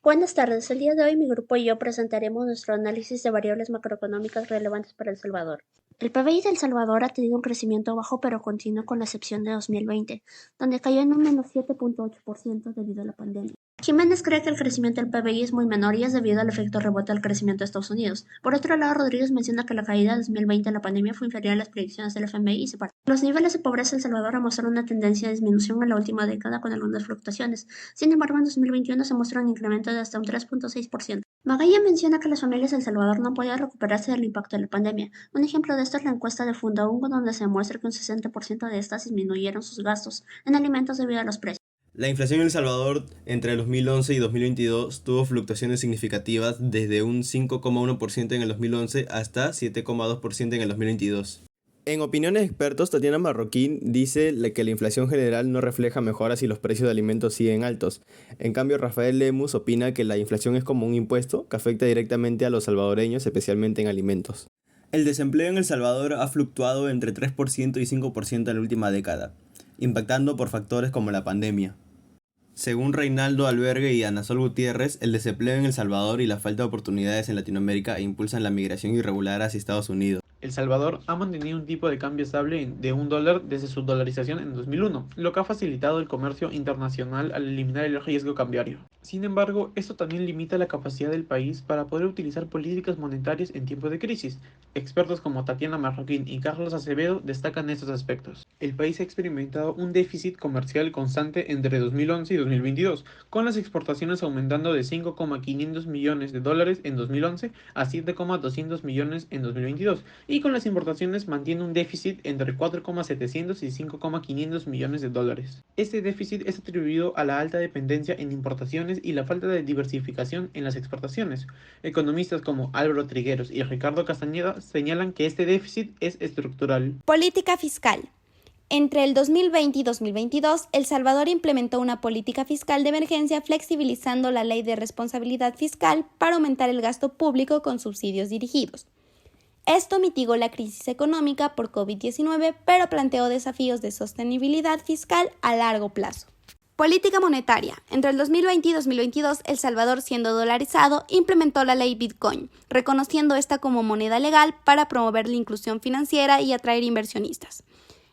Buenas tardes, el día de hoy mi grupo y yo presentaremos nuestro análisis de variables macroeconómicas relevantes para El Salvador. El PBI de El Salvador ha tenido un crecimiento bajo pero continuo con la excepción de 2020, donde cayó en un menos 7.8% debido a la pandemia. Jiménez cree que el crecimiento del PBI es muy menor y es debido al efecto rebote del crecimiento de Estados Unidos. Por otro lado, Rodríguez menciona que la caída de 2020 en la pandemia fue inferior a las predicciones del FMI y se parte. Los niveles de pobreza en El Salvador han mostrado una tendencia de disminución en la última década con algunas fluctuaciones. Sin embargo, en 2021 se muestra un incremento de hasta un 3.6%. Magalla menciona que las familias de El Salvador no podían recuperarse del impacto de la pandemia. Un ejemplo de esto es la encuesta de Fundaungo, donde se muestra que un 60% de estas disminuyeron sus gastos en alimentos debido a los precios. La inflación en El Salvador entre 2011 y 2022 tuvo fluctuaciones significativas desde un 5,1% en el 2011 hasta 7,2% en el 2022. En opiniones de expertos, Tatiana Marroquín dice que la inflación general no refleja mejoras si los precios de alimentos siguen altos. En cambio, Rafael Lemus opina que la inflación es como un impuesto que afecta directamente a los salvadoreños, especialmente en alimentos. El desempleo en El Salvador ha fluctuado entre 3% y 5% en la última década, impactando por factores como la pandemia. Según Reinaldo Albergue y Ana Sol Gutiérrez, el desempleo en El Salvador y la falta de oportunidades en Latinoamérica impulsan la migración irregular hacia Estados Unidos. El Salvador ha mantenido un tipo de cambio estable de $1 desde su dolarización en 2001, lo que ha facilitado el comercio internacional al eliminar el riesgo cambiario. Sin embargo, esto también limita la capacidad del país para poder utilizar políticas monetarias en tiempos de crisis. Expertos como Tatiana Marroquín y Carlos Acevedo destacan estos aspectos. El país ha experimentado un déficit comercial constante entre 2011 y 2022, con las exportaciones aumentando de $5,500 millones en 2011 a $7,200 millones en 2022. Y con las importaciones mantiene un déficit entre 4,700 y 5,500 millones de dólares. Este déficit es atribuido a la alta dependencia en importaciones y la falta de diversificación en las exportaciones. Economistas como Álvaro Trigueros y Ricardo Castañeda señalan que este déficit es estructural. Política fiscal. Entre el 2020 y 2022, El Salvador implementó una política fiscal de emergencia flexibilizando la ley de responsabilidad fiscal para aumentar el gasto público con subsidios dirigidos. Esto mitigó la crisis económica por COVID-19, pero planteó desafíos de sostenibilidad fiscal a largo plazo. Política monetaria. Entre el 2020 y 2022, El Salvador, siendo dolarizado, implementó la ley Bitcoin, reconociendo esta como moneda legal para promover la inclusión financiera y atraer inversionistas.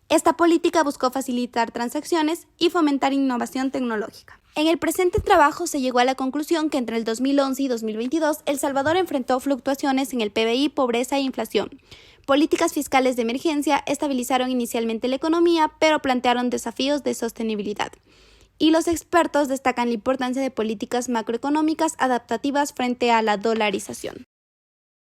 Esta política buscó facilitar transacciones y fomentar innovación tecnológica. En el presente trabajo se llegó a la conclusión que entre el 2011 y 2022, El Salvador enfrentó fluctuaciones en el PBI, pobreza e inflación. Políticas fiscales de emergencia estabilizaron inicialmente la economía, pero plantearon desafíos de sostenibilidad. Y los expertos destacan la importancia de políticas macroeconómicas adaptativas frente a la dolarización.